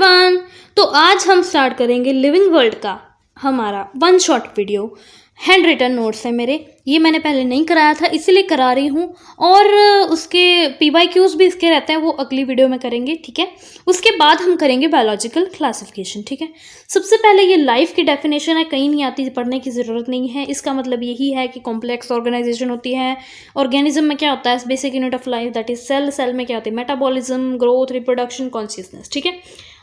Everyone. तो आज हम स्टार्ट करेंगे लिविंग वर्ल्ड का हमारा one shot video. Handwritten notes है मेरे, ये मैंने पहले नहीं कराया था इसीलिए करा रही हूँ, और उसके PYQs भी इसके रहते हैं, वो अगली वीडियो में करेंगे, ठीक है। उसके बाद हम करेंगे बायोलॉजिकल क्लासिफिकेशन, ठीक है। सबसे पहले ये लाइफ की डेफिनेशन है, कहीं नहीं आती, पढ़ने की ज़रूरत नहीं है। इसका मतलब यही है कि कॉम्प्लेक्स ऑर्गेनाइजेशन होती है। ऑर्गेनिज्म में क्या होता है, basic unit of life that is cell. Cell में क्या होती है, मेटाबॉलिज्म, ग्रोथ, रिप्रोडक्शन, कॉन्शियसनेस, ठीक है।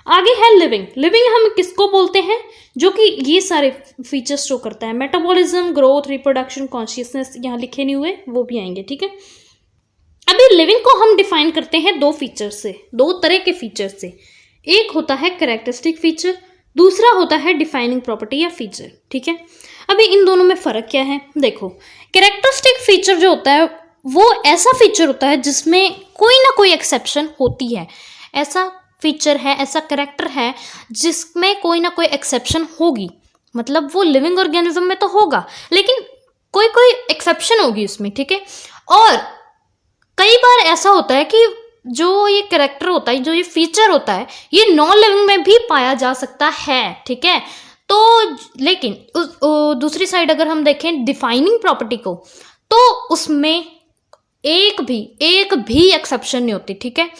आगे है लिविंग। लिविंग हम किसको बोलते हैं, जो कि ये सारे फीचर्स शो करता है। मेटाबॉलिज्म, ग्रोथ, रिप्रोडक्शन, कॉन्शियसनेस यहाँ लिखे नहीं हुए, वो भी आएंगे, ठीक है। अभी लिविंग को हम डिफाइन करते हैं दो फीचर से, दो तरह के फीचर से। एक होता है कैरेक्टरिस्टिक फीचर, दूसरा होता है डिफाइनिंग प्रॉपर्टी या फीचर, ठीक है। अभी इन दोनों में फर्क क्या है, देखो। कैरेक्टरिस्टिक फीचर जो होता है वो ऐसा फीचर होता है जिसमें कोई ना कोई एक्सेप्शन होती है। ऐसा फीचर है, ऐसा कैरेक्टर है जिसमें कोई ना कोई एक्सेप्शन होगी, मतलब वो लिविंग ऑर्गेनिज्म में तो होगा लेकिन कोई कोई एक्सेप्शन होगी उसमें, ठीक है। और कई बार ऐसा होता है कि जो ये कैरेक्टर होता है, जो ये फीचर होता है, ये नॉन लिविंग में भी पाया जा सकता है, ठीक है। तो लेकिन दूसरी साइड अगर हम देखें डिफाइनिंग प्रॉपर्टी को, तो उसमें एक भी एक्सेप्शन नहीं होती, ठीक है।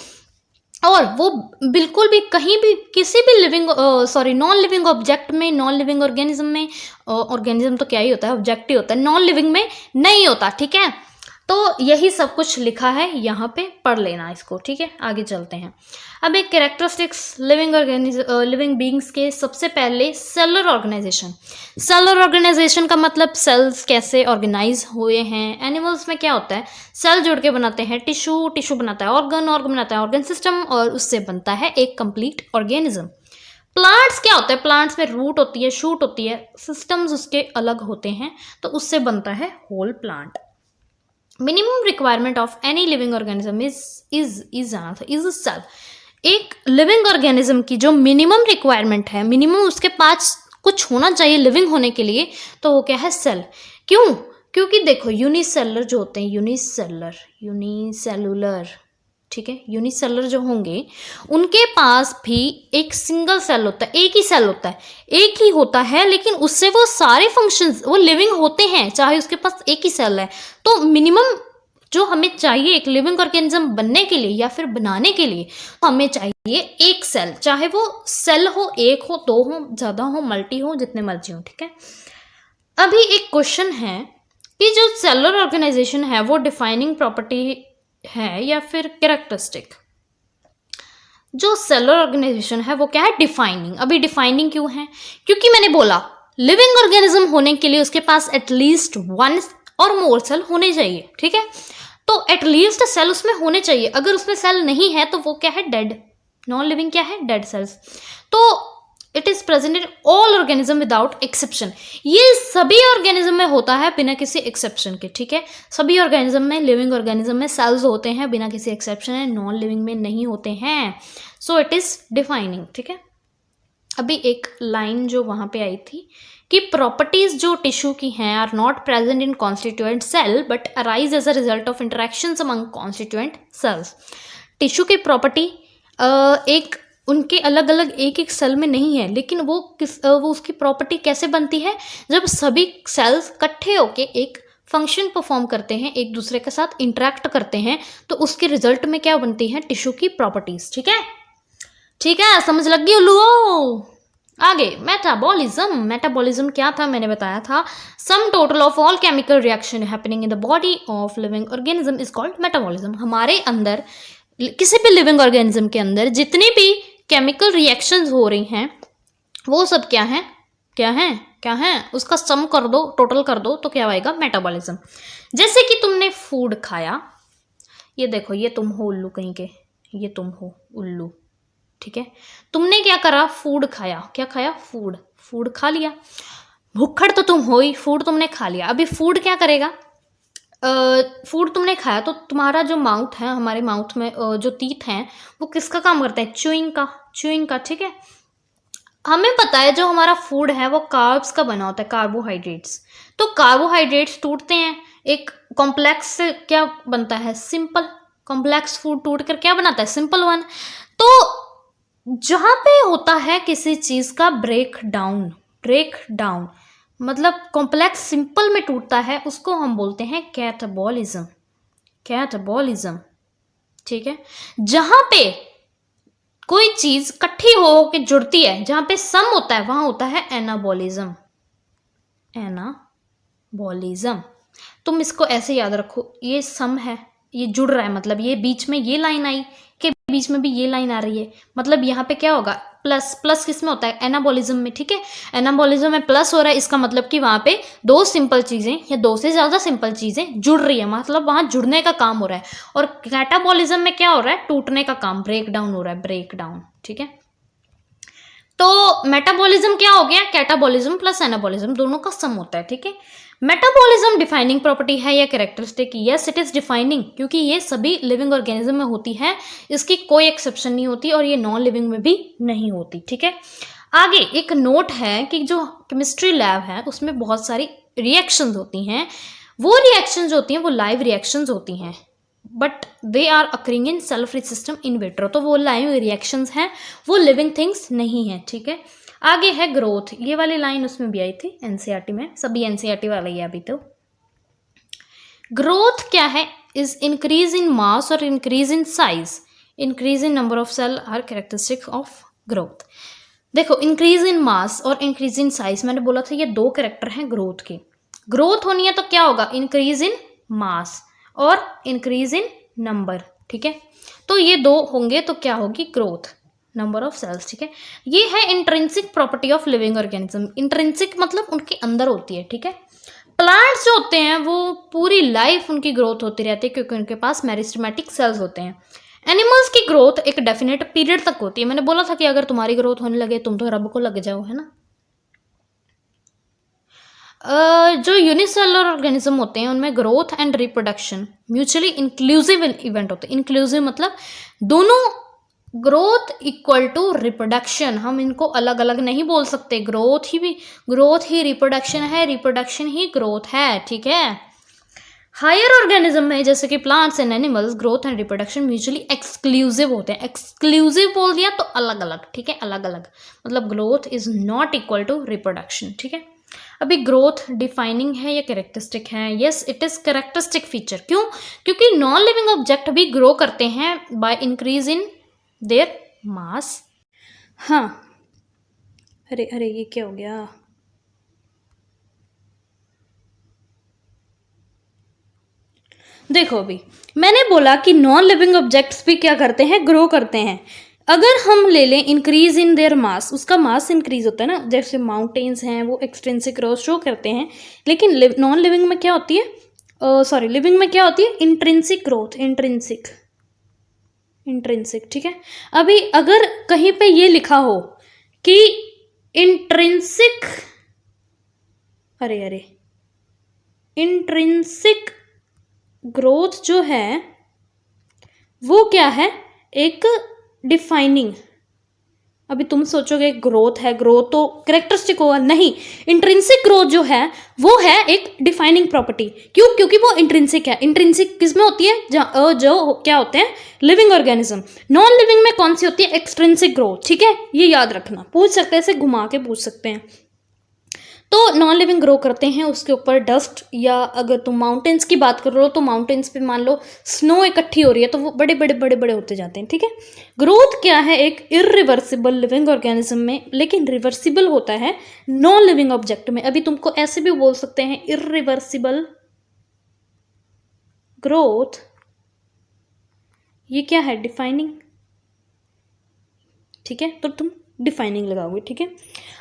और वो बिल्कुल भी कहीं भी किसी भी नॉन लिविंग ऑब्जेक्ट में, नॉन लिविंग ऑर्गेनिज्म में, ऑर्गेनिज्म तो क्या ही होता है, ऑब्जेक्ट ही होता है, नॉन लिविंग में नहीं होता, ठीक है। तो यही सब कुछ लिखा है यहाँ पे, पढ़ लेना इसको, ठीक है। आगे चलते हैं। अब एक कैरेक्टरिस्टिक्स लिविंग बीइंग्स के, सबसे पहले सेलुलर ऑर्गेनाइजेशन। सेलुलर ऑर्गेनाइजेशन का मतलब सेल्स कैसे ऑर्गेनाइज हुए हैं। एनिमल्स में क्या होता है, सेल जोड़ के बनाते हैं टिश्यू, टिश्यू बनाता है ऑर्गन, ऑर्गन बनाता है ऑर्गन सिस्टम, और उससे बनता है एक कंप्लीट ऑर्गेनिज्म। प्लांट्स क्या होता है, प्लांट्स में रूट होती है, शूट होती है, सिस्टम्स उसके अलग होते हैं, तो उससे बनता है whole plant. Minimum requirement of any living organism is cell. एक लिविंग ऑर्गेनिज्म की जो मिनिमम रिक्वायरमेंट है, मिनिमम उसके पास कुछ होना चाहिए लिविंग होने के लिए, तो वो क्या है, सेल। क्यों, क्योंकि देखो यूनिसेलुलर जो होते हैं, यूनिसेलुलर, ठीक है, यूनिसेलुलर जो होंगे उनके पास भी एक सिंगल सेल होता है, एक ही सेल होता है, एक ही होता है, लेकिन उससे वो सारे फंक्शंस वो लिविंग होते हैं, चाहे उसके पास एक ही सेल है। तो मिनिमम जो हमें चाहिए एक लिविंग ऑर्गेनिज्म बनने के लिए या फिर बनाने के लिए, तो हमें चाहिए एक सेल, चाहे वो सेल हो, एक हो, दो हो, ज़्यादा हो, मल्टी हो, जितने मर्जी हो, ठीक है। अभी एक क्वेश्चन है कि जो सेलुलर ऑर्गेनाइजेशन है वो डिफाइनिंग प्रॉपर्टी है या फिर कैरेक्टरिस्टिक। जो सेलुलर ऑर्गेनाइजेशन है वो क्या है, डिफाइनिंग। अभी डिफाइनिंग क्यों है, क्योंकि मैंने बोला लिविंग ऑर्गेनिज्म होने के लिए उसके पास एटलीस्ट वन और मोर सेल होने चाहिए, ठीक है। तो एटलीस्ट सेल उसमें होने चाहिए, अगर उसमें सेल नहीं है तो वो क्या है, डेड। नॉन लिविंग क्या है, डेड सेल्स। तो it is present in all organism without exception. ये सभी ऑर्गेनिज्म में होता है बिना किसी एक्सेप्शन के, ठीक है। सभी ऑर्गेनिज्म में, लिविंग ऑर्गेनिज्म में सेल्स होते हैं बिना किसी एक्सेप्शन है, नॉन लिविंग में नहीं होते हैं। सो इट इज डिफाइनिंग, ठीक है। अभी एक लाइन जो वहां पे आई थी कि प्रॉपर्टीज जो टिश्यू की हैं are not present in constituent cell but arise as a result of interactions among constituent cells. Tissue की प्रॉपर्टी एक उनके अलग अलग एक एक सेल में नहीं है, लेकिन वो उसकी प्रॉपर्टी कैसे बनती है, जब सभी सेल्स इकट्ठे होके एक फंक्शन परफॉर्म करते हैं, एक दूसरे के साथ इंटरेक्ट करते हैं, तो उसके रिजल्ट में क्या बनती है, टिश्यू की प्रॉपर्टीज, ठीक है। ठीक है, समझ लग गई उल्लू। आगे मेटाबॉलिज्म। मेटाबॉलिज्म क्या था, मैंने बताया था, sum total of all chemical reaction happening in the body of living organism is called metabolism. हमारे अंदर किसी भी लिविंग ऑर्गेनिज्म के अंदर जितनी भी केमिकल रिएक्शंस हो रही हैं वो सब क्या है, क्या है, उसका सम कर दो, टोटल कर दो, तो क्या आएगा, मेटाबॉलिज्म। जैसे कि तुमने फूड खाया, ये देखो, ये तुम हो उल्लू कहीं के, ये तुम हो उल्लू, ठीक है। तुमने क्या करा, फूड खाया, क्या खाया, फूड खा लिया। भुक्खड़ तो तुम हो ही, फूड तुमने खा लिया। अभी फूड क्या करेगा, फूड तुमने खाया तो तुम्हारा जो माउथ है, हमारे माउथ में जो टीथ हैं वो किसका काम करता है, च्यूइंग का, ठीक है। हमें पता है जो हमारा फूड है वो कार्ब्स का बना होता है, कार्बोहाइड्रेट्स। तो कार्बोहाइड्रेट्स टूटते हैं, एक कॉम्प्लेक्स से क्या बनता है, सिंपल। कॉम्प्लेक्स फूड टूट कर क्या बनाता है, सिंपल वन। तो जहाँ पे होता है किसी चीज़ का ब्रेक डाउन मतलब कॉम्प्लेक्स सिंपल में टूटता है, उसको हम बोलते हैं कैटाबॉलिज्म। ठीक है, जहाँ पे कोई चीज़ इकट्ठी हो के जुड़ती है, जहाँ पे सम होता है वहाँ होता है एनाबॉलिज्म। तुम इसको ऐसे याद रखो, ये सम है, ये जुड़ रहा है, मतलब ये बीच में ये लाइन आई के बीच में भी ये लाइन आ रही है, मतलब यहाँ पे क्या होगा, प्लस किस में होता है, एनाबॉलिज्म में। ठीक है, एनाबॉलिज्म में प्लस हो रहा है, इसका मतलब कि वहाँ पे दो सिंपल चीज़ें या दो से ज़्यादा सिंपल चीज़ें जुड़ रही है, मतलब वहाँ जुड़ने का काम हो रहा है। और कैटाबॉलिज्म में क्या हो रहा है, टूटने का काम, ब्रेक डाउन हो रहा है, ब्रेक डाउन। ठीक है, तो मेटाबॉलिज्म क्या हो गया, कैटाबॉलिज्म प्लस एनाबॉलिज्म दोनों का सम होता है। ठीक है, मेटाबॉलिज्म डिफाइनिंग प्रॉपर्टी है या characteristic, yes it is defining, क्योंकि ये सभी लिविंग ऑर्गेनिज्म में होती है, इसकी कोई एक्सेप्शन नहीं होती, और ये नॉन लिविंग में भी नहीं होती। ठीक है, आगे एक नोट है कि जो केमिस्ट्री लैब है उसमें बहुत सारी रिएक्शंस होती हैं, वो रिएक्शंस होती हैं वो लाइव रिएक्शंस होती हैं, but they are occurring in self system in vitro, तो वो लाइव रिएक्शंस हैं, वो लिविंग थिंग्स नहीं है। ठीक है, आगे है ग्रोथ, ये वाली लाइन उसमें भी आई थी एनसीईआरटी में, सभी एनसीईआरटी वाला ही है अभी। तो ग्रोथ क्या है, इज इंक्रीज इन मास और increase in size, increase in number of cell are characteristic of growth. देखो, इंक्रीज इन मास और इंक्रीज इन साइज, मैंने बोला था ये दो कैरेक्टर हैं ग्रोथ के। ग्रोथ होनी है तो क्या होगा, इंक्रीज इन मास और इंक्रीज इन नंबर। ठीक है, तो ये दो होंगे तो क्या होगी, ग्रोथ, नंबर ऑफ सेल्स। ठीक है, ये है intrinsic property of living organism. Intrinsic मतलब उनके अंदर होती है। ठीक है, प्लांट्स जो होते हैं वो पूरी लाइफ उनकी ग्रोथ होती रहती है, क्योंकि उनके पास मेरिस्टेमेटिक सेल्स होते हैं। एनिमल्स की ग्रोथ एक डेफिनेट पीरियड तक होती है, मैंने बोला था कि अगर तुम्हारी ग्रोथ होने लगे तुम तो रब को लग जाओ, है ना। जो यूनिसेलुलर ऑर्गेनिज्म होते हैं उनमें growth and reproduction mutually inclusive event होते हैं। इंक्लूसिव मतलब दोनों, ग्रोथ इक्वल टू रिप्रोडक्शन, हम इनको अलग अलग नहीं बोल सकते, ग्रोथ ही रिप्रोडक्शन है, रिप्रोडक्शन ही ग्रोथ है। ठीक है, हायर ऑर्गेनिज्म में जैसे कि plants and animals growth and reproduction mutually exclusive होते हैं। एक्सक्लूसिव बोल दिया तो अलग अलग। ठीक है, अलग अलग मतलब growth is not equal to reproduction. ठीक है, अभी ग्रोथ डिफाइनिंग है या कैरेक्टरिस्टिक है, yes it is characteristic feature. क्यों, क्योंकि नॉन लिविंग ऑब्जेक्ट भी ग्रो करते हैं by increase in their mass. हाँ, अरे अरे ये क्या हो गया, देखो अभी मैंने बोला कि नॉन लिविंग ऑब्जेक्ट्स भी क्या करते हैं, ग्रो करते हैं। अगर हम ले लें इंक्रीज इन देयर मास, उसका मास इंक्रीज होता है ना, जैसे माउंटेन्स हैं वो एक्सट्रिंसिक ग्रोथ शो करते हैं, लेकिन नॉन लिविंग में क्या होती है, लिविंग में क्या होती है, इंट्रिंसिक ग्रोथ, इंट्रिंसिक। ठीक है, अभी अगर कहीं पे ये लिखा हो कि इंट्रिंसिक, इंट्रिंसिक ग्रोथ जो है वो क्या है, एक डिफाइनिंग। अभी तुम सोचोगे ग्रोथ है, ग्रोथ तो कैरेक्टरिस्टिक होगा, नहीं, इंट्रिंसिक ग्रोथ जो है वो है एक डिफाइनिंग प्रॉपर्टी। क्यों, क्योंकि वो इंट्रिंसिक है। इंट्रिंसिक किस में होती है, जो क्या होते हैं, लिविंग ऑर्गेनिज्म। नॉन लिविंग में कौन सी होती है, एक्सट्रिंसिक ग्रोथ। ठीक है, ये याद रखना, पूछ सकते हैं, ऐसे घुमा के पूछ सकते हैं। तो नॉन लिविंग ग्रो करते हैं उसके ऊपर डस्ट, या अगर तुम माउंटेन्स की बात कर रहे हो तो माउंटेन्स पे मान लो स्नो इकट्ठी हो रही है तो वो बड़े बड़े होते जाते हैं। ठीक है, ग्रोथ क्या है, एक इरिवर्सिबल लिविंग ऑर्गेनिज्म में, लेकिन रिवर्सिबल होता है नॉन लिविंग ऑब्जेक्ट में। अभी तुमको ऐसे भी बोल सकते हैं इरिवर्सिबल ग्रोथ, ये क्या है, डिफाइनिंग। ठीक है, तो तुम डिफाइनिंग लगाओगे। ठीक है,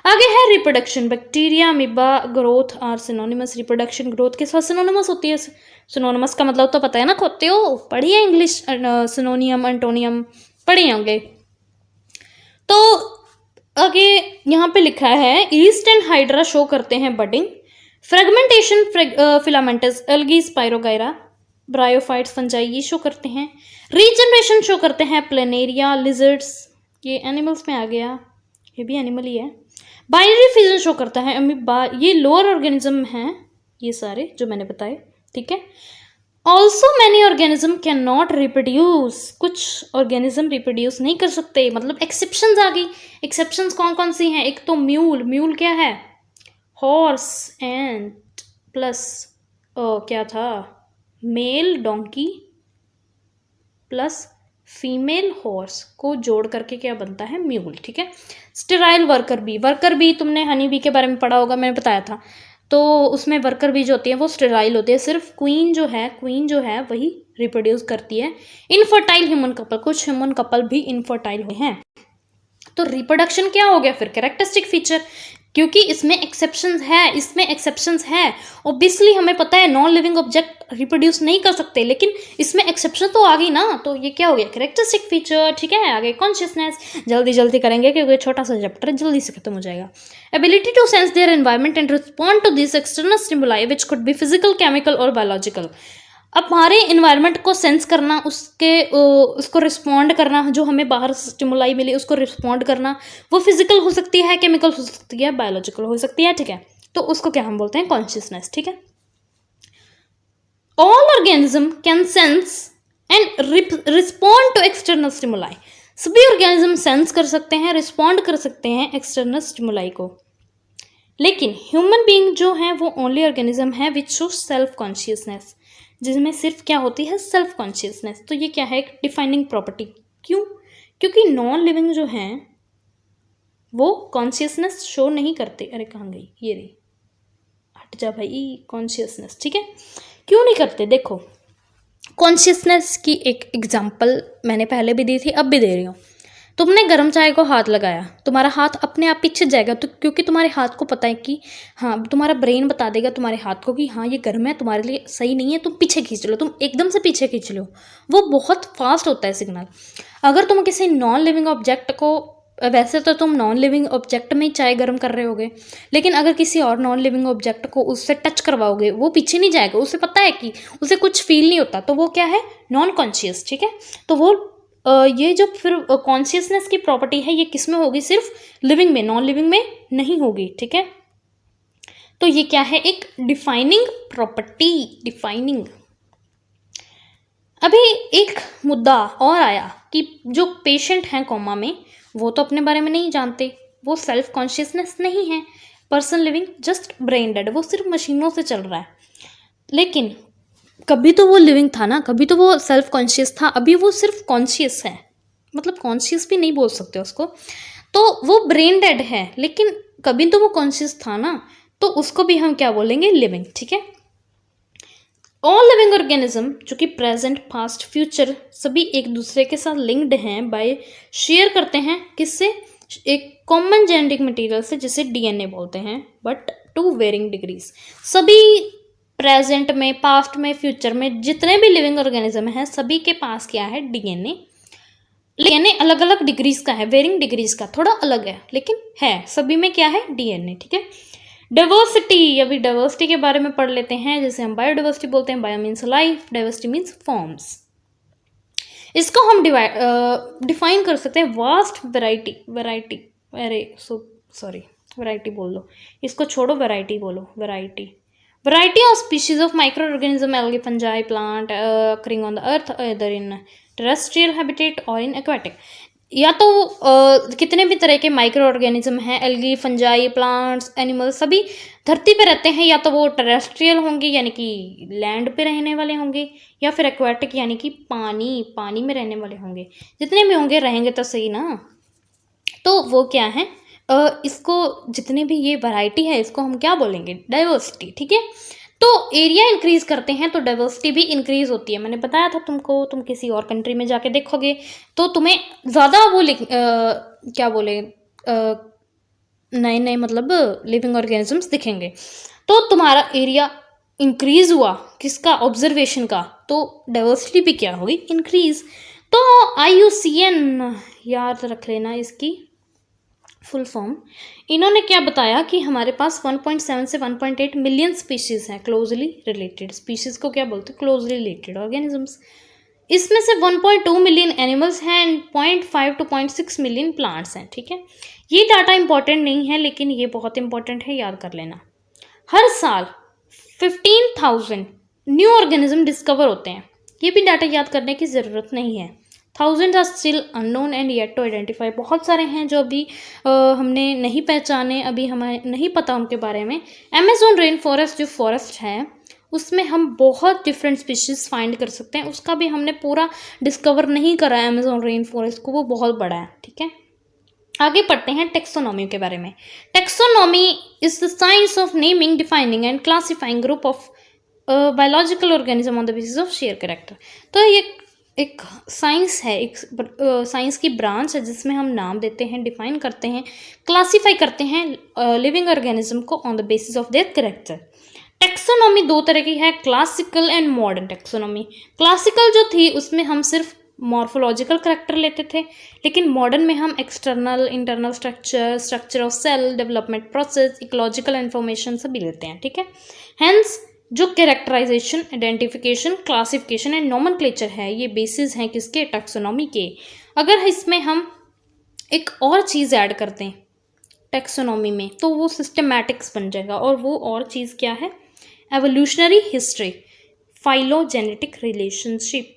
आगे है reproduction. Bacteria, amoeba, growth are synonymous. Reproduction growth के साथ सिनोनिमस होती है। सिनोनिमस का मतलब तो पता है ना, खोते हो, पढ़िए इंग्लिश, सिनोनियम एंटोनियम पढ़े होंगे। तो आगे यहाँ पे लिखा है ईस्ट एंड हाइड्रा शो करते हैं budding, fragmentation filamentous, algae, spirogyra, bryophytes, fungi ये शो करते हैं। रीजनरेशन शो करते हैं प्लेनेरिया, लिजर्ड्स, ये एनिमल्स में आ गया, ये भी एनिमल ही है। बाइनरी फिजन शो करता है अमीबा, ये लोअर ऑर्गेनिज्म हैं ये सारे जो मैंने बताए। ठीक है, also many organism can not reproduce, कुछ ऑर्गेनिज्म रिप्रोड्यूस नहीं कर सकते, मतलब एक्सेप्शंस आ गई। एक्सेप्शंस कौन कौन सी हैं? एक तो म्यूल, म्यूल क्या है? हॉर्स एंड प्लस क्या था, mail donkey plus female horse को जोड़ करके क्या बनता है? म्यूल, ठीक है। Sterile worker bee, worker bee तुमने हनी बी के बारे में पढ़ा होगा, मैंने बताया था। तो उसमें वर्कर बी जो होती है वो स्टेराइल होती है, सिर्फ क्वीन जो है वही रिप्रोड्यूस करती है। इनफर्टाइल ह्यूमन कपल, कुछ ह्यूमन कपल भी इनफर्टाइल हुए हैं। तो रिप्रोडक्शन क्या हो गया फिर? कैरेक्टरिस्टिक फीचर, क्योंकि इसमें एक्सेप्शंस है। ऑब्वियसली हमें पता है नॉन लिविंग ऑब्जेक्ट रिप्रोड्यूस नहीं कर सकते, लेकिन इसमें एक्सेप्शन तो आ गई ना, तो ये क्या हो गया? कैरेक्टरिस्टिक फीचर, ठीक है। आगे कॉन्शियसनेस, जल्दी जल्दी करेंगे क्योंकि छोटा सा चैप्टर जल्दी से खत्म हो जाएगा। Ability to sense their environment and respond to this external stimuli which could be physical, chemical और बायोलॉजिकल। अब हमारे इन्वायरमेंट को सेंस करना, उसको रिस्पॉन्ड करना, जो हमें बाहर स्टिमुलाई मिली उसको रिस्पॉन्ड करना, वो फिजिकल हो सकती है, केमिकल हो सकती है, बायोलॉजिकल हो सकती है, ठीक है। तो उसको क्या हम बोलते हैं? कॉन्शियसनेस, ठीक है। All organism can sense and respond to external stimuli, सभी ऑर्गेनिज्म सेंस कर सकते हैं, रिस्पॉन्ड कर सकते हैं एक्सटर्नल स्टिमुलाई को। लेकिन ह्यूमन बीइंग जो है वो ओनली ऑर्गेनिज्म है विच शो सेल्फ कॉन्शियसनेस, जिसमें सिर्फ क्या होती है? Self consciousness. तो ये क्या है? एक डिफाइनिंग प्रॉपर्टी। क्यों? क्योंकि नॉन लिविंग जो हैं वो कॉन्शियसनेस शो नहीं करते। अरे कहाँ गई? ये रही, हट जा भाई, कॉन्शियसनेस, ठीक है। क्यों नहीं करते? देखो, कॉन्शियसनेस की एक एग्जाम्पल मैंने पहले भी दी थी, अब भी दे रही हूँ। तुमने गर्म चाय को हाथ लगाया, तुम्हारा हाथ अपने आप पीछे जाएगा, तो क्योंकि तुम्हारे हाथ को पता है कि हाँ, तुम्हारा ब्रेन बता देगा तुम्हारे हाथ को कि हाँ ये गर्म है, तुम्हारे लिए सही नहीं है, तुम पीछे खींच लो, तुम एकदम से पीछे खींच लो। वो बहुत फास्ट होता है सिग्नल। अगर तुम किसी नॉन लिविंग ऑब्जेक्ट को, वैसे तो तुम नॉन लिविंग ऑब्जेक्ट में ही चाय गर्म कर रहे होगे, लेकिन अगर किसी और नॉन लिविंग ऑब्जेक्ट को उससे टच करवाओगे, वो पीछे नहीं जाएगा, उसे पता है कि उसे कुछ फील नहीं होता, तो वो क्या है? नॉन कॉन्शियस, ठीक है। तो वो ये जो फिर कॉन्शियसनेस की प्रॉपर्टी है ये किस में होगी? सिर्फ लिविंग में, नॉन लिविंग में नहीं होगी, ठीक है। तो ये क्या है? एक डिफाइनिंग प्रॉपर्टी, डिफाइनिंग। अभी एक मुद्दा और आया कि जो पेशेंट हैं कोमा में, वो तो अपने बारे में नहीं जानते, वो सेल्फ कॉन्शियसनेस नहीं है, person living just brain dead, वो सिर्फ मशीनों से चल रहा है। लेकिन कभी तो वो लिविंग था ना, कभी तो वो सेल्फ कॉन्शियस था, अभी वो सिर्फ कॉन्शियस है, मतलब कॉन्शियस भी नहीं बोल सकते उसको, तो वो ब्रेन डेड है, लेकिन कभी तो वो कॉन्शियस था ना, तो उसको भी हम क्या बोलेंगे? लिविंग, ठीक है। ऑल लिविंग ऑर्गेनिज्म जो कि प्रेजेंट, पास्ट, फ्यूचर सभी एक दूसरे के साथ लिंक्ड हैं बाय, शेयर करते हैं किससे? एक कॉमन जेनेटिक मटेरियल से, जिसे डीएनए बोलते हैं, बट टू वेरिंग डिग्रीज। सभी प्रेजेंट में, पास्ट में, फ्यूचर में जितने भी लिविंग ऑर्गेनिज्म हैं, सभी के पास क्या है? डीएनए। डीएनए अलग अलग डिग्रीज का है, वेरिंग डिग्रीज का, थोड़ा अलग है, लेकिन है सभी में क्या है? डीएनए, ठीक है। डाइवर्सिटी, अभी डाइवर्सिटी के बारे में पढ़ लेते हैं, जैसे हम बायोडाइवर्सिटी बोलते हैं, bio means life, diversity means forms. इसको हम डिफाइन कर सकते हैं वास्ट वैरायटी, अरे सॉरी वैरायटी बोल दो, इसको छोड़ो, वैरायटी बोलो, variety of species of micro organism, algae, fungi, plant occurring on the earth either in terrestrial habitat or in aquatic। या तो कितने भी तरह के माइक्रो ऑर्गेनिज्म हैं, एल्गी, फंजाई, प्लांट्स, एनिमल्स, सभी धरती पे रहते हैं, या तो वो टेरेस्ट्रियल होंगे यानी कि लैंड पे रहने वाले होंगे, या फिर एक्वाटिक यानी कि पानी में रहने वाले होंगे। जितने भी होंगे रहेंगे तो सही ना। तो वो क्या है? इसको जितने भी ये वैरायटी है इसको हम क्या बोलेंगे? डाइवर्सिटी, ठीक है। तो एरिया इंक्रीज करते हैं तो डाइवर्सिटी भी इंक्रीज होती है। मैंने बताया था तुमको, तुम किसी और कंट्री में जाके देखोगे तो तुम्हें ज़्यादा वो क्या बोले, नए नए मतलब लिविंग ऑर्गेनिजम्स दिखेंगे। तो तुम्हारा एरिया इंक्रीज हुआ किसका? ऑब्जर्वेशन का, तो डाइवर्सिटी भी क्या होगी? इंक्रीज। तो IUCN याद रख लेना इसकी फुल फॉर्म। इन्होंने क्या बताया कि हमारे पास 1.7 से 1.8 मिलियन स्पीशीज हैं क्लोजली रिलेटेड। स्पीशीज को क्या बोलते हैं? Closely related organisms. इसमें से 1.2 मिलियन एनिमल्स हैं एंड 0.5 to 0.6 मिलियन प्लांट्स हैं, ठीक है। ये डाटा इंपॉर्टेंट नहीं है, लेकिन ये बहुत इंपॉर्टेंट है, याद कर लेना। हर साल 15,000 न्यू ऑर्गेनिज्म डिस्कवर होते हैं। ये भी डाटा याद करने की ज़रूरत नहीं है। Thousands are still unknown and yet to identify, बहुत सारे हैं जो अभी हमने नहीं पहचाने, अभी हमें नहीं पता उनके बारे में। अमेजोन रेन फॉरेस्ट जो फॉरेस्ट है उसमें हम बहुत डिफरेंट स्पीशीज़ फाइंड कर सकते हैं, उसका भी हमने पूरा डिस्कवर नहीं करा है अमेजोन रेन फॉरेस्ट को, वो बहुत बड़ा है। ठीक है, आगे पढ़ते हैं टेक्सोनॉमी के बारे में। Taxonomy is the science of naming, defining and classifying group of biological organism on the basis of share character. तो ये एक साइंस है, एक साइंस की ब्रांच है जिसमें हम नाम देते हैं, डिफाइन करते हैं, क्लासीफाई करते हैं लिविंग ऑर्गेनिज्म को on the basis of their character. Taxonomy दो तरह की है, classical and modern taxonomy. Classical जो थी उसमें हम सिर्फ मॉर्फोलॉजिकल करैक्टर लेते थे, लेकिन मॉडर्न में हम external, internal structure, structure of cell, development process, ecological information सभी लेते हैं। ठीक है, हेंस जो characterization, identification, classification and nomenclature है, ये बेसिस हैं किसके? टैक्सोनॉमी के। अगर इसमें हम एक और चीज़ ऐड करते हैं टैक्सोनॉमी में तो वो सिस्टमैटिक्स बन जाएगा, और वो और चीज़ क्या है? Evolutionary history, phylogenetic relationship,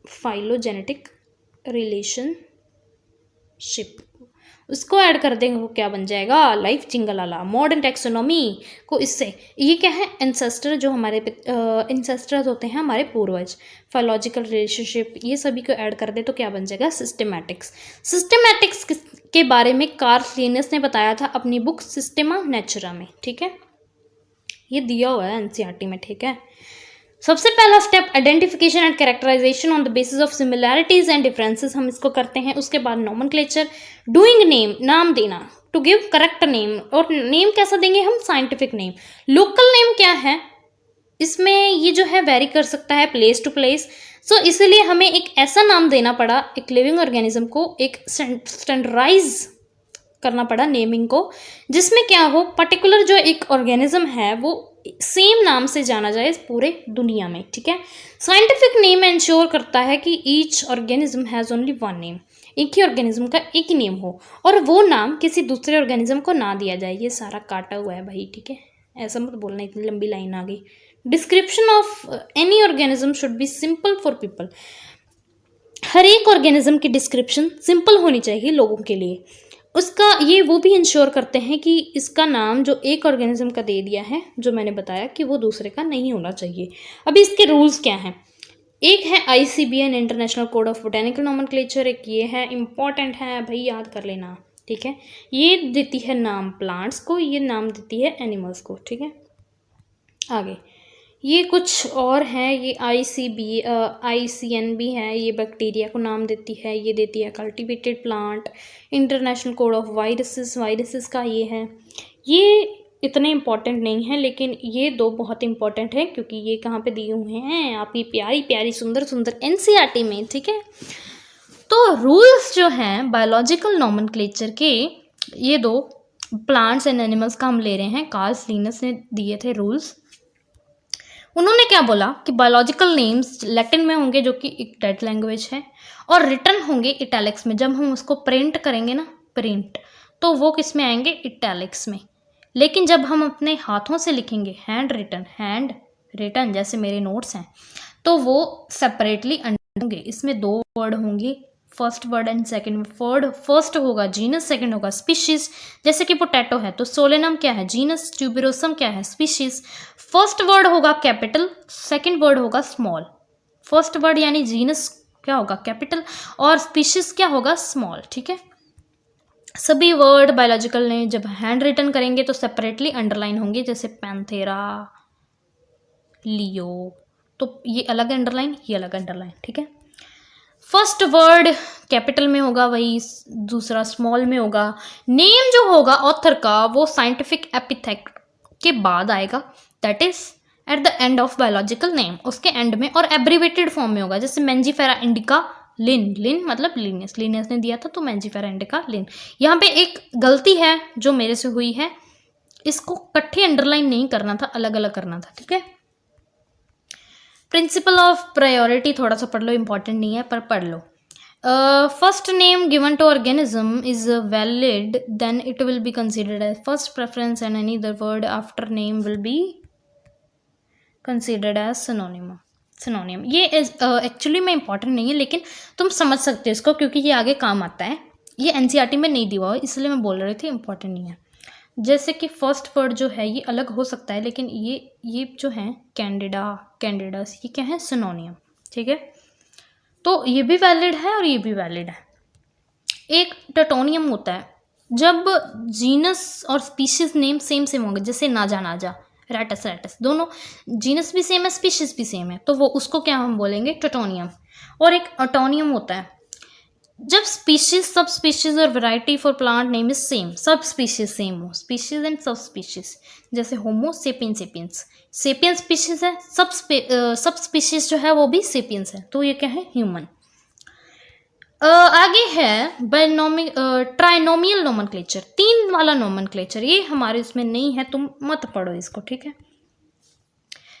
phylogenetic relationship, उसको ऐड कर देंगे वो क्या बन जाएगा? लाइफ जिंगलाला। मॉडर्न टैक्सोनॉमी को इससे, ये क्या है? एंसेस्टर, जो हमारे एंसेस्टर्स होते हैं हमारे पूर्वज, फाइलॉजिकल रिलेशनशिप, ये सभी को ऐड कर दे तो क्या बन जाएगा? सिस्टमैटिक्स। सिस्टमैटिक्स के बारे में कार्ल लिनस ने बताया था अपनी बुक सिस्टेमा नेचुरा में। ठीक है, ये दिया हुआ है एनसीईआरटी में। ठीक है, सबसे पहला step identification and characterization on the basis of similarities and differences, हम इसको करते हैं। उसके बाद नोमेनक्लेचर, डूइंग नेम, नाम देना, टू गिव करेक्ट नेम, और नेम कैसा देंगे हम? Scientific name. लोकल नेम क्या है? इसमें ये जो है वेरी कर सकता है प्लेस टू प्लेस, सो इसीलिए हमें एक ऐसा नाम देना पड़ा एक लिविंग ऑर्गेनिज्म को, एक स्टैंडर्डाइज करना पड़ा नेमिंग को, जिसमें क्या हो, पर्टिकुलर जो एक ऑर्गेनिज्म है वो सेम नाम से जाना जाए इस पूरे दुनिया में। ठीक है, साइंटिफिक नेम इंश्योर करता है कि each organism has only one name, एक ही ऑर्गेनिज्म का एक ही नेम हो, और वो नाम किसी दूसरे ऑर्गेनिज्म को ना दिया जाए। ये सारा काटा हुआ है भाई। ठीक है, ऐसा मत बोलना, इतनी लंबी लाइन आ गई। Description of any organism should be simple for people, हर एक ऑर्गेनिज्म की डिस्क्रिप्शन सिंपल होनी चाहिए लोगों के लिए। उसका ये वो भी इंश्योर करते हैं कि इसका नाम जो एक ऑर्गेनिज्म का दे दिया है, जो मैंने बताया, कि वो दूसरे का नहीं होना चाहिए। अभी इसके रूल्स क्या हैं? एक है ICBN international code of botanical nomenclature, एक ये है, इंपॉर्टेंट है भाई, याद कर लेना। ठीक है, ये देती है नाम प्लांट्स को, ये नाम देती है एनिमल्स को। ठीक है, आगे ये कुछ और हैं, ये ICN भी है, ये बैक्टीरिया को नाम देती है, ये देती है cultivated plant. International code of viruses, viruses का ये है। ये इतने इंपॉर्टेंट नहीं है, लेकिन ये दो बहुत इंपॉर्टेंट है, क्योंकि ये कहाँ पे दिए हुए हैं आपकी प्यारी प्यारी सुंदर सुंदर NCERT में। ठीक है, तो रूल्स जो हैं बायोलॉजिकल नोमेनक्लेचर के, ये दो प्लांट्स एंड एनिमल्स का हम ले रहे हैं, कार्ल लिनस ने दिए थे रूल्स। उन्होंने क्या बोला कि बायोलॉजिकल नेम्स लैटिन में होंगे, जो कि एक डेड लैंग्वेज है, और रिटर्न होंगे इटैलिक्स में। जब हम उसको प्रिंट करेंगे ना, प्रिंट, तो वो किस में आएंगे? इटैलिक्स में। लेकिन जब हम अपने हाथों से लिखेंगे, हैंड रिटन जैसे मेरे नोट्स हैं, तो वो सेपरेटली होंगे। इसमें दो वर्ड होंगे, first word and second word. First होगा जीनस, सेकंड होगा स्पीशीज। जैसे कि पोटैटो है तो सोलेनम क्या है? जीनस। ट्यूबेरोसम क्या है? स्पीशीज। फर्स्ट वर्ड होगा कैपिटल, सेकंड वर्ड होगा स्मॉल। फर्स्ट वर्ड यानी जीनस क्या होगा? कैपिटल, और स्पीशीज क्या होगा? स्मॉल। ठीक है, सभी वर्ड बायोलॉजिकल ने जब हैंड रिटन करेंगे तो सेपरेटली अंडरलाइन होंगे, जैसे पैंथेरा, लियो, तो ये अलग अंडरलाइन, ये अलग अंडरलाइन। ठीक है, फर्स्ट वर्ड कैपिटल में होगा, वही दूसरा स्मॉल में होगा। नेम जो होगा ऑथर का वो साइंटिफिक एपिथेट के बाद आएगा, that is at the end of biological name, उसके एंड में, और एब्रीवेटेड फॉर्म में होगा। जैसे मेंजीफेरा इंडिका लिन मतलब लिनियस ने दिया था, तो मेंजीफेरा इंडिका लिन। यहाँ पे एक गलती है जो मेरे से हुई है, इसको इकट्ठे अंडरलाइन नहीं करना था, अलग अलग करना था। ठीक है, प्रिंसिपल ऑफ प्रायोरिटी थोड़ा सा पढ़ लो, इंपॉर्टेंट नहीं है पर पढ़ लो। First name given to organism is valid, then it will be considered as first preference, and any other word after name will be considered as synonym. ये एक्चुअली में इंपॉर्टेंट नहीं है, लेकिन तुम समझ सकते हो इसको, क्योंकि ये आगे काम आता है। ये एनसीईआरटी में नहीं दिया हुआ, इसलिए मैं बोल रही थी इंपॉर्टेंट नहीं है। जैसे कि फर्स्ट वर्ड जो है ये अलग हो सकता है, लेकिन ये जो है कैंडिडास, ये क्या है, सिनोनिम, ठीक है। तो ये भी वैलिड है और ये भी वैलिड है। एक टेटोनियम होता है जब जीनस और स्पीशीज नेम सेम होंगे, जैसे नाजा, रैटस, दोनों जीनस भी सेम है, स्पीशीज भी सेम है, तो वो उसको क्या हम बोलेंगे, टेटोनियम। और एक ऑटोनियम होता है जब स्पीशीज, सब स्पीशीज और variety for plant name is same, सब स्पीशीज सेम हो, स्पीशीज एंड सब स्पीशीज, जैसे होमो सेपियंस स्पीशीज है, सब स्पीशीज जो है वो भी सेपियंस है, तो ये क्या है, ह्यूमन। आगे है ट्राइनोमियल नोमेनक्लेचर, 3 वाला नोमेनक्लेचर, ये हमारे इसमें नहीं है, तुम मत पढ़ो इसको, ठीक है।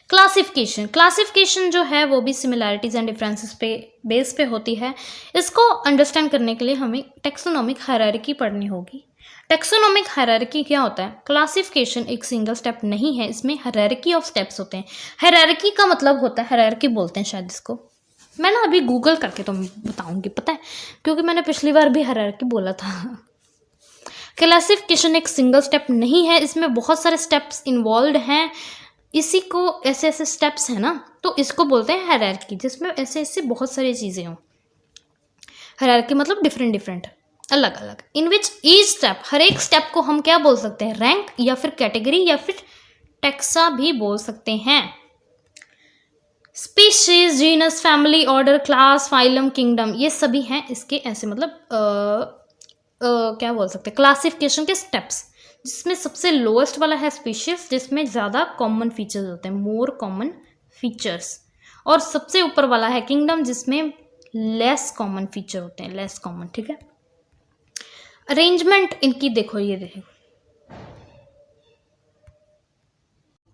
क्लासिफिकेशन जो है वो भी सिमिलैरिटीज एंड डिफरेंसेस पे बेस पे होती है। इसको अंडरस्टैंड करने के लिए हमें टेक्सोनोमिक हायरार्की पढ़नी होगी। टेक्सोनोमिक हायरार्की क्या होता है? क्लासिफिकेशन एक सिंगल स्टेप नहीं है, इसमें हायरार्की ऑफ स्टेप्स होते हैं। हायरार्की का मतलब होता है, हायरार्की बोलते हैं शायद इसको, मैं ना अभी गूगल करके तुम बताऊंगी, पता है, क्योंकि मैंने पिछली बार भी हायरार्की बोला था। क्लासिफिकेशन एक सिंगल स्टेप नहीं है, इसमें बहुत सारे स्टेप्स इन्वॉल्व हैं, इसी को ऐसे स्टेप्स है ना, तो इसको बोलते हैं हायरार्की, जिसमें ऐसे बहुत सारी चीज़ें हों। हायरार्की मतलब डिफरेंट अलग अलग, इन विच ईच स्टेप, हर एक स्टेप को हम क्या बोल सकते हैं, रैंक या फिर कैटेगरी या फिर टेक्सा भी बोल सकते हैं। Species, genus, family, order, class, phylum, kingdom, ये सभी हैं इसके ऐसे मतलब क्या बोल सकते हैं, क्लासिफिकेशन के स्टेप्स, जिसमें सबसे लोएस्ट वाला है स्पीशीज, जिसमें ज़्यादा कॉमन फीचर्स होते हैं, मोर कॉमन फीचर्स, और सबसे ऊपर वाला है किंगडम, जिसमें लेस कॉमन फीचर होते हैं, लेस कॉमन, ठीक है। अरेंजमेंट इनकी देखो, ये देखो,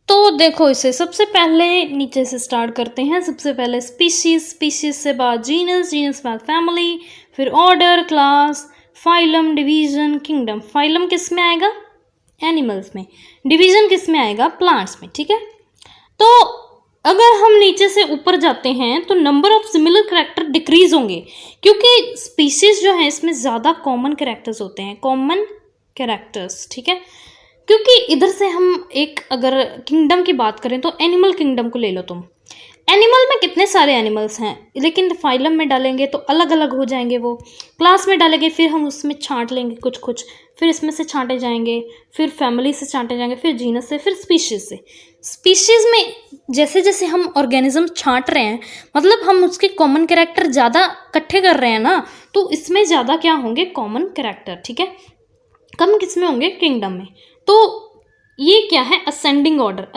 तो देखो इसे सबसे पहले नीचे से स्टार्ट करते हैं। सबसे पहले स्पीशीज से बाद जीनस बाद फैमिली, फिर order, class, phylum, division, kingdom. Phylum किस में आएगा? एनिमल्स में। डिवीजन किस में आएगा? प्लांट्स में, ठीक है। तो अगर हम नीचे से ऊपर जाते हैं तो number of similar character decrease होंगे, क्योंकि स्पीशीज जो है इसमें ज़्यादा कॉमन कैरेक्टर्स होते हैं, कॉमन कैरेक्टर्स, ठीक है। क्योंकि इधर से हम एक अगर किंगडम की बात करें तो एनिमल किंगडम को ले लो तुम। एनिमल में कितने सारे एनिमल्स हैं, लेकिन फाइलम में डालेंगे तो अलग अलग हो जाएंगे वो। क्लास में डालेंगे फिर हम उसमें छांट लेंगे कुछ, फिर इसमें से छांटे जाएंगे, फिर फैमिली से छांटे जाएंगे, फिर जीनस से, फिर स्पीशीज से। स्पीशीज में जैसे जैसे हम ऑर्गेनिज्म छांट रहे हैं, मतलब हम उसके कॉमन कैरेक्टर ज़्यादा इकट्ठे कर रहे हैं ना, तो इसमें ज़्यादा क्या होंगे? कॉमन कैरेक्टर, ठीक है। कम किस में होंगे? किंगडम में। तो ये क्या है? Ascending order.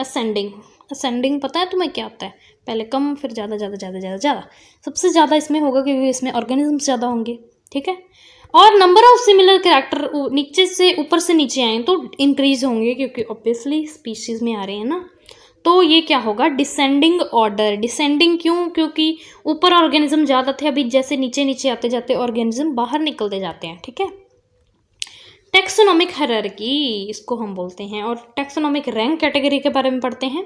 असेंडिंग पता है तुम्हें क्या होता है? पहले कम, फिर ज़्यादा, सबसे ज़्यादा इसमें होगा क्योंकि इसमें ऑर्गेनिज्म ज़्यादा होंगे, ठीक है। और नंबर ऑफ सिमिलर कैरेक्टर नीचे से ऊपर से नीचे आए तो इंक्रीज होंगे, क्योंकि ऑब्वियसली स्पीशीज में आ रहे हैं ना। तो ये क्या होगा? Descending order. डिसेंडिंग क्यों? क्योंकि ऊपर ऑर्गेनिज्म ज़्यादा थे, अभी जैसे नीचे नीचे आते जाते ऑर्गेनिज्म बाहर निकलते जाते हैं, ठीक है। टेक्सोनोमिक हायरार्की इसको हम बोलते हैं, और टेक्सोनोमिक रैंक कैटेगरी के बारे में पढ़ते हैं।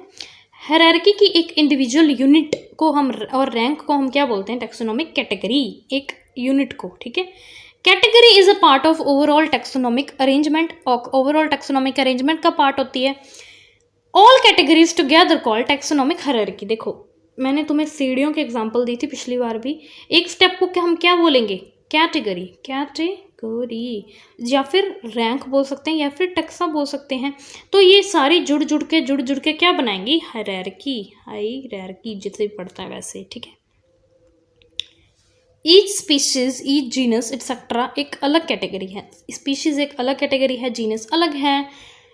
हायरार्की की एक इंडिविजुअल यूनिट को हम, और रैंक को हम क्या बोलते हैं? टेक्सोनोमिक कैटेगरी, एक यूनिट को, ठीक है। Category is a part of overall taxonomic arrangement, और ओवरऑल टेक्सोनोमिक अरेंजमेंट का पार्ट होती है। All categories together called taxonomic hierarchy. देखो मैंने तुम्हें सीढ़ियों के एग्जांपल दी थी पिछली बार भी। एक स्टेप को हम क्या बोलेंगे? कैटेगरी, या फिर रैंक बोल सकते हैं, या फिर टेक्सा बोल सकते हैं। तो ये सारी जुड़ जुड़ के क्या बनाएंगी? हायरार्की जिसे पढ़ता है वैसे, ठीक है। Each species, each genus etcetera एक अलग कैटेगरी है। स्पीशीज एक अलग कैटेगरी है, जीनस अलग है।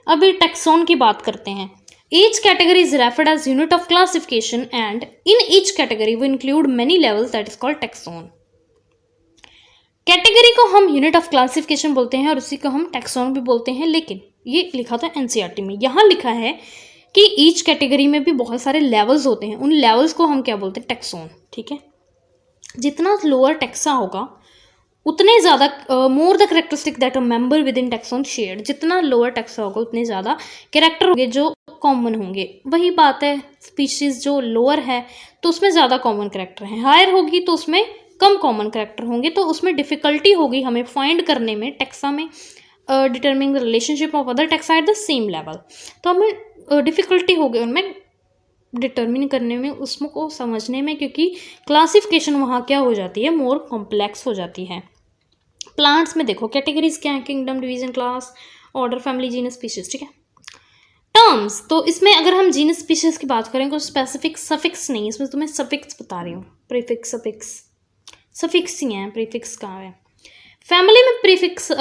अभी टेक्सोन की बात करते हैं। Each category is referred as unit of classification, and in each category we include many levels, that is called taxon. Category को हम यूनिट ऑफ क्लासिफिकेशन बोलते हैं और उसी को हम टेक्सोन भी बोलते हैं, लेकिन ये लिखा था एनसीईआरटी में। यहाँ लिखा है कि ईच कैटेगरी में भी बहुत सारे लेवल्स होते हैं, उन लेवल्स को हम क्या बोलते हैं? टेक्सोन, ठीक है। जितना लोअर टेक्सा होगा उतने ज़्यादा more the characteristic that a member with in taxon shared, जितना लोअर टेक्सा होगा उतने ज़्यादा कैरेक्टर होंगे जो कॉमन होंगे। वही बात है, स्पीशीज़ जो लोअर है तो उसमें ज़्यादा कॉमन कैरेक्टर हैं, हायर होगी तो उसमें कम कॉमन कैरेक्टर होंगे, तो उसमें डिफ़िकल्टी होगी हमें फाइंड करने में टैक्सा में determining the relationship of other taxa at the same level. तो हमें डिफ़िकल्टी होगी उनमें डिटर्मिन करने में, उसको समझने में, क्योंकि क्लासिफिकेशन वहाँ क्या हो जाती है, मोर कॉम्प्लेक्स हो जाती है। प्लांट्स में देखो कैटेगरीज क्या है, kingdom, division, class, order, family, genus, species, ठीक है। टर्म्स, तो इसमें अगर हम जीनस स्पीशीज की बात करें तो स्पेसिफिक सफिक्स नहीं, इसमें तुम्हें सफिक्स बता रही हूँ, प्रीफिक्स सफिक्स, सफिक्स ही हैं, प्रीफिक्स कहाँ है। फैमिली में प्रीफिक्स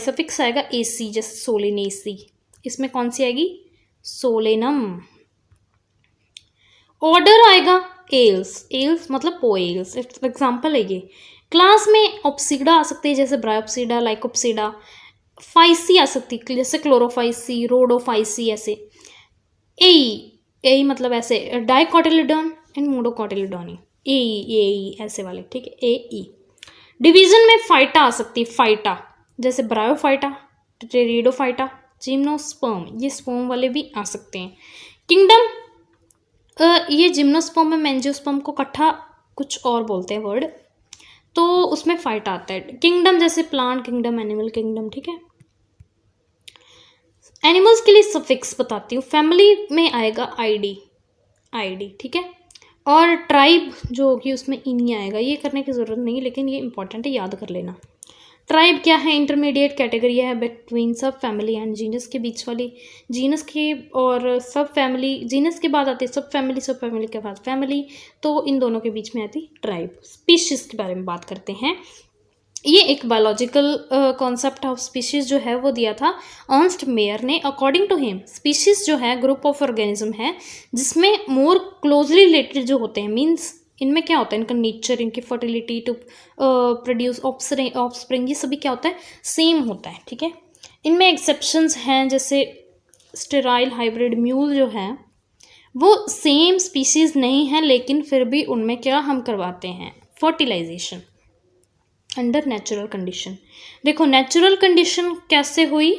सफिक्स आएगा एसी, जैसे सोलिनेसी, इसमें कौन सी आएगी, सोलेनम। ऑर्डर आएगा एल्स, एल्स मतलब पोएल्स, एग्जाम्पल है ये। क्लास में ऑप्सीडा आ सकती है, जैसे ब्रायोप्सीडा, लाइकोप्सीडा। फाइसी आ सकती है, जैसे क्लोरोफाइसी, रोडोफाइसी, ऐसे। एई मतलब ऐसे डाइकोटिलिडॉन एंड मोनोकोटिलिडॉन, एई ऐसे वाले, ठीक है, एई। डिवीजन में फाइटा आ सकती है, फाइटा, जैसे ब्रायोफाइटा, टेरिडोफाइटा, जिम्नोस्पर्म, ये स्पर्म वाले भी आ सकते हैं। किंगडम, ये जिम्नोस्पर्म में एंजियोस्पर्म को इकट्ठा कुछ और बोलते हैं वर्ड, तो उसमें फाइट आता है। किंगडम जैसे प्लांट किंगडम, एनिमल किंगडम, ठीक है। एनिमल्स के लिए सफिक्स बताती हूँ। फैमिली में आएगा आईडी, आईडी, ठीक है। और ट्राइब जो होगी उसमें इनी आएगा, ये करने की ज़रूरत नहीं है लेकिन ये इंपॉर्टेंट है, याद कर लेना। ट्राइब क्या है, इंटरमीडिएट कैटेगरी है बिटवीन सब फैमिली एंड जीनस के बीच वाली, जीनस के और सब फैमिली, जीनस के बाद आती है सब फैमिली के बाद फैमिली, तो इन दोनों के बीच में आती ट्राइब। स्पीशीज के बारे में बात करते हैं। ये एक बायोलॉजिकल कॉन्सेप्ट ऑफ स्पीशीज जो है वो दिया था अर्नस्ट मेयर ने। अकॉर्डिंग टू हिम स्पीशीज जो है ग्रुप ऑफ ऑर्गेनिज्म है जिसमें मोर क्लोजली रिलेटेड जो होते हैं, मीन्स इनमें क्या होता है, इनका नेचर, इनकी फर्टिलिटी टू प्रोड्यूस ऑफस्प्रिंग, ये सभी क्या होता है, सेम होता है, ठीक है। इनमें एक्सेप्शंस हैं, जैसे स्टेराइल हाइब्रिड म्यूल जो है वो सेम स्पीशीज़ नहीं है, लेकिन फिर भी उनमें क्या हम करवाते हैं, फर्टिलाइजेशन अंडर नेचुरल कंडीशन। देखो नेचुरल कंडीशन कैसे हुई,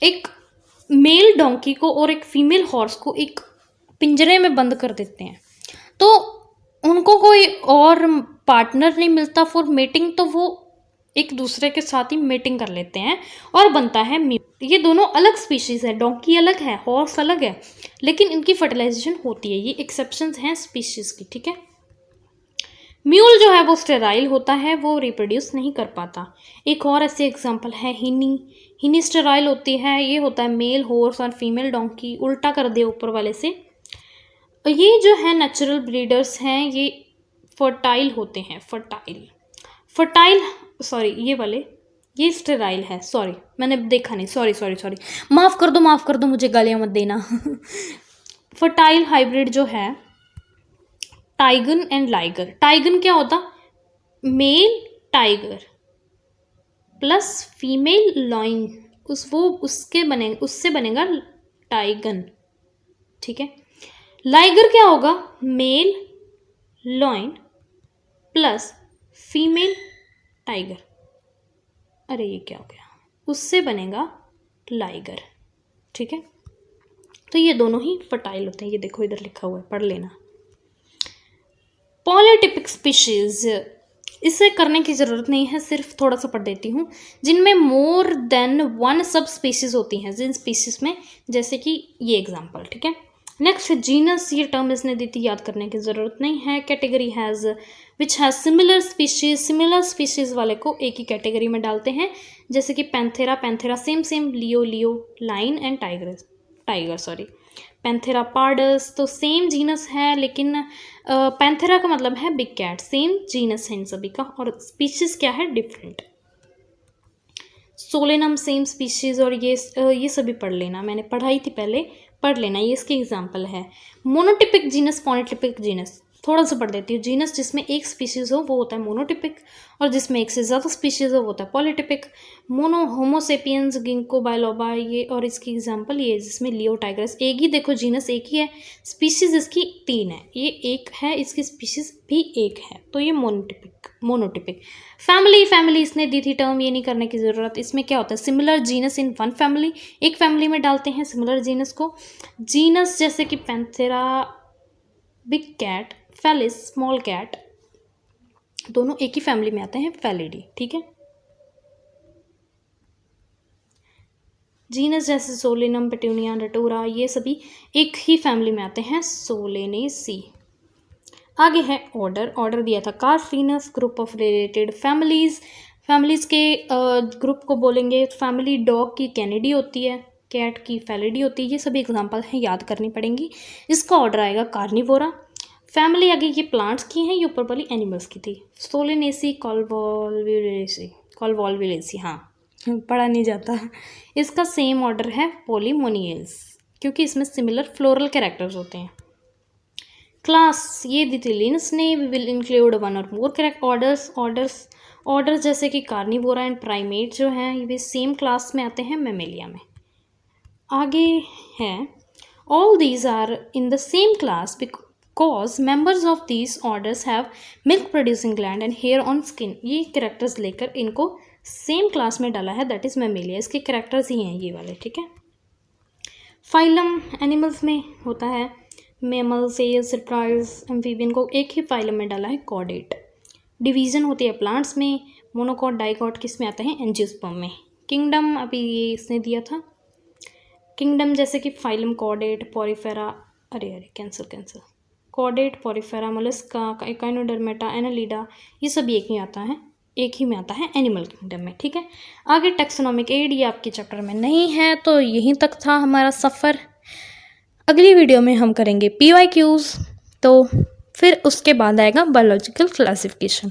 एक मेल डोंकी को और एक फीमेल हॉर्स को एक पिंजरे में बंद कर देते हैं, तो उनको कोई और पार्टनर नहीं मिलता फॉर मेटिंग, तो वो एक दूसरे के साथ ही मेटिंग कर लेते हैं और बनता है म्यूल। ये दोनों अलग स्पीशीज़ है, डोंकी अलग है, हॉर्स अलग है, लेकिन इनकी फर्टिलाइजेशन होती है। ये एक्सेप्शंस हैं स्पीशीज़ की, ठीक है। म्यूल जो है वो स्टेराइल होता है, वो रिप्रोड्यूस नहीं कर पाता। एक और ऐसे एग्जांपल है हिनी, हिनी स्टेराइल होती है, ये होता है मेल हॉर्स और फीमेल डोंकी, उल्टा कर दे ऊपर वाले से। ये जो है नेचुरल ब्रीडर्स हैं, ये फर्टाइल होते हैं, फर्टाइल सॉरी ये वाले, ये स्टेराइल है, सॉरी मैंने देखा नहीं, सॉरी माफ़ कर दो मुझे गालियाँ मत देना। फर्टाइल हाइब्रिड जो है टाइगन एंड लाइगर, टाइगन क्या होता, male tiger plus female lion, उससे बनेगा टाइगन, ठीक है। लाइगर क्या होगा, male lion plus female tiger, अरे ये क्या हो गया, उससे बनेगा लाइगर, ठीक है। तो ये दोनों ही फर्टाइल होते हैं, ये देखो इधर लिखा हुआ है, पढ़ लेना। पॉलीटिपिक स्पीशीज, इसे करने की ज़रूरत नहीं है, सिर्फ थोड़ा सा पढ़ देती हूँ, जिनमें मोर देन वन सब स्पीशीज़ होती हैं, जिन स्पीशीज़ में, जैसे कि ये एग्जांपल, ठीक है। नेक्स्ट जीनस, ये टर्म इसने दी थी, याद करने की ज़रूरत नहीं है। Category has which has similar species वाले को एक ही कैटेगरी में डालते हैं, जैसे कि Panthera same, Leo line and tiger Panthera pardus, तो सेम जीनस है, लेकिन पैंथेरा का मतलब है बिग कैट, सेम जीनस है इन सभी का, और स्पीशीज क्या है, डिफरेंट। सोलेनम सेम स्पीशीज, और ये सभी पढ़ लेना, मैंने पढ़ाई थी पहले, पढ़ लेना, ये इसके एग्जाम्पल है। मोनोटिपिक जीनस, पॉलीटिपिक जीनस, थोड़ा सा पढ़ देती हूँ। जीनस जिसमें एक स्पीशीज़ हो वो होता है मोनोटिपिक, और जिसमें एक से ज़्यादा स्पीशीज़ हो वो होता है पॉलीटिपिक। होमोसेपियंस, गिंको बायलोबा, ये और इसकी एग्जांपल ये जिसमें लियो टाइग्रस, एक ही देखो जीनस एक ही है, स्पीशीज़ इसकी 3 है, ये एक है, इसकी स्पीशीज़ भी एक है, तो ये मोनोटिपिक। फैमिली इसने दी थी टर्म, ये नहीं करने की ज़रूरत। इसमें क्या होता है, similar genus in one family, एक फैमिली में डालते हैं सिमिलर जीनस को। जीनस जैसे कि Panthera, big cat, Felis, small cat, दोनों एक ही फैमिली में आते हैं, फेलिडी, ठीक है। जीनस जैसे सोलेनम, पेटूनिया, डटोरा, ये सभी एक ही फैमिली में आते हैं, सोलेनेसी। आगे है ऑर्डर दिया था कार्फिनस, ग्रुप ऑफ रिलेटेड फैमिलीज के ग्रुप को बोलेंगे। फैमिली डॉग की कैनिडी होती है, कैट की फेलिडी होती है, ये सभी एग्जांपल हैं, याद करनी पड़ेंगी। इसका ऑर्डर आएगा कार्निवोरा। फैमिली आगे ये प्लांट्स की हैं, ये ऊपर वाली एनिमल्स की थी। सोलेनेसी, कॉलवॉल्विलेसी, हाँ पढ़ा नहीं जाता। इसका सेम ऑर्डर है पॉलीमोनियल्स, क्योंकि इसमें सिमिलर फ्लोरल कैरेक्टर्स होते हैं। क्लास ये दी थी लिनस ने, वी विल इंक्लूड वन और मोर करेक्ट ऑर्डर्स जैसे कि कार्निवोरा एंड प्राइमेट जो हैं ये सेम क्लास में आते हैं, मेमेलिया में। आगे है all these are in the same class because members of these orders have milk producing gland and hair on skin. ये करेक्टर्स लेकर इनको सेम क्लास में डाला है, दैट इज मेमेलिया। इसके करेक्टर्स ही हैं ये वाले, ठीक है। फाइलम एनिमल्स में होता है मैमल, सेल्स, रिप्टाइल्स, एम्फीबियन को एक ही फाइलम में डाला है, कॉर्डेट। डिवीज़न होती है प्लांट्स में, मोनोकॉट डाइकॉट किस में आता है, एंजियोस्पर्म में। किंगडम अभी ये इसने दिया था, किंगडम जैसे कि फाइलम कॉर्डेट, पॉरीफेरा, अरे cancer, chordate, Porifera, Mollusca, echinodermata, Annelida, ये सब एक ही में आता है एनिमल किंगडम में, ठीक है। आगे टैक्सोनॉमिक एड, ये आपके चैप्टर में नहीं है, तो यहीं तक था हमारा सफ़र। अगली वीडियो में हम करेंगे PYQs, तो फिर उसके बाद आएगा बायोलॉजिकल क्लासिफिकेशन,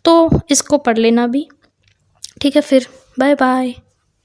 तो इसको पढ़ लेना भी, ठीक है। फिर बाय बाय।